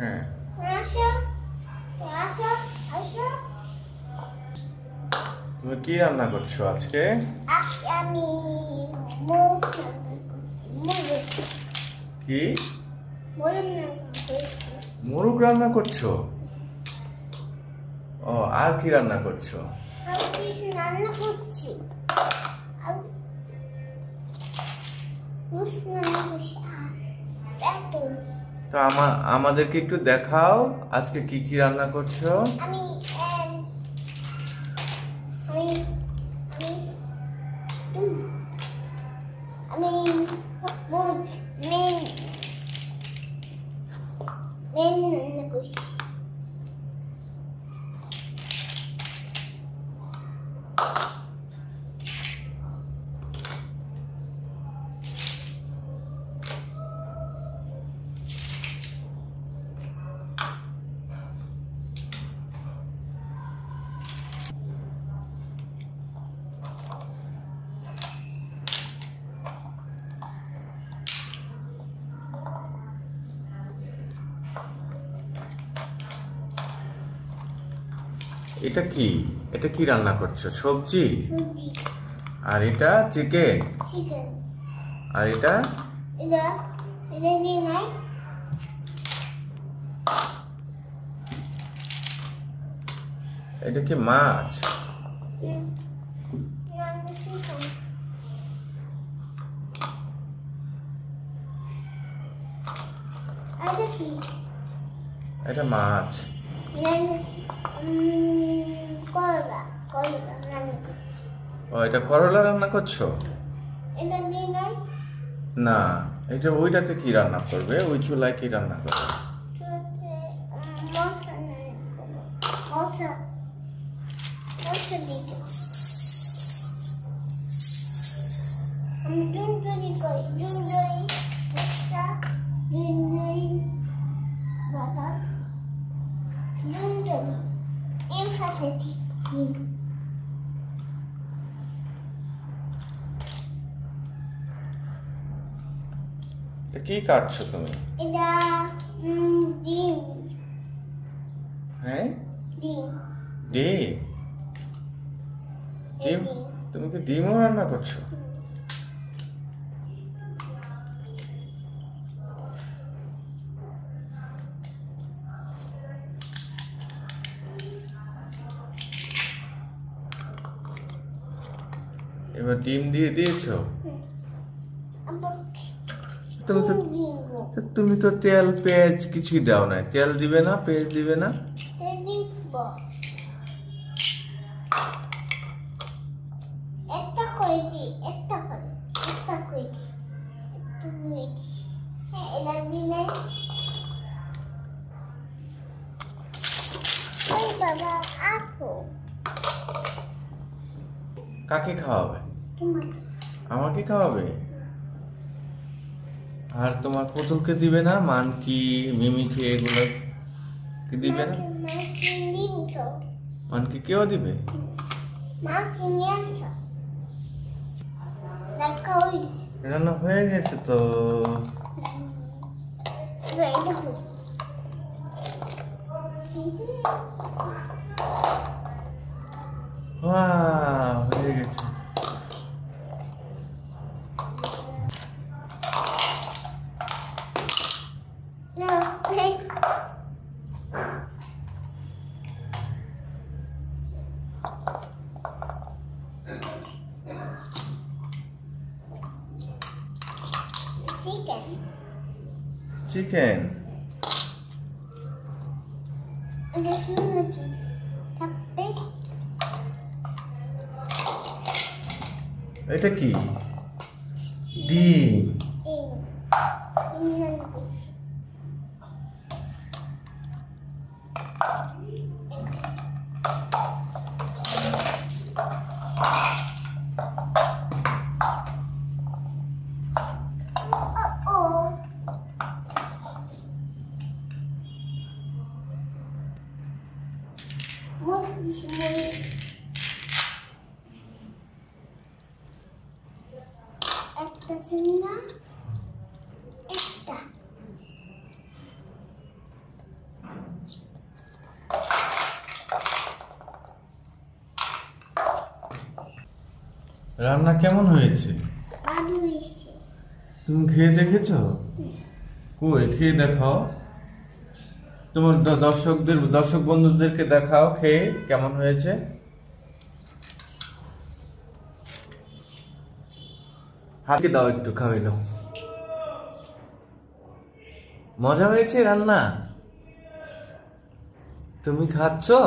হ্যাঁ তুমি কি রান্না করছো আজকে? আমি কি মোরগ রান্না করছো? ও, আর কি রান্না করছো? তো আমাদেরকে একটু দেখাও আজকে কি কি রান্না করছো। আমি রান্না করছি। এটা কি? এটা কি রান্না করছো? সবজি? আর এটা চিকেন? আর এটা এটা কি মাছ? এটা মাছ। ও, এটা করলা রান্না করছো? না, এটা ওইটাতে কি রান্না করবে? ওই চুলায় কি রান্না করবে? কি কাটছো তুমি? এটা ডিম। হ্যাঁ, ডিম। ডিম? ডিম? তুমি কি ডিমও রান্না করছো? এবার ডিম দিয়ে দিয়েছো? তুমি তো তেল পেঁয়াজ কিছুই দাও না। তেল দিবে না, পেঁয়াজ দিবে না? কাকে খাওয়াবে? আমাকে খাওয়াবে? আর তোমার পুতুলকে দিবে না? মানকি, মিমিকে এগুলো কি দিবে না? মানকি কেউ দিবে? রান্না হয়ে গেছে তো। হয়ে গেছে। চিকেন। এটা কি? ডিম। একটা চুনা একটা রান্না কেমন হয়েছে? ভালো হয়েছে। তুমি খেয়ে দেখেছো? কই খেয়ে দেখাও, তোমার দর্শক বন্ধুদেরকে দেখাও খেয়ে কেমন হয়েছে। হাতে দাও, একটু খাওয়াইলো। মজা হয়েছে রান্না? তুমি খাচ্ছো?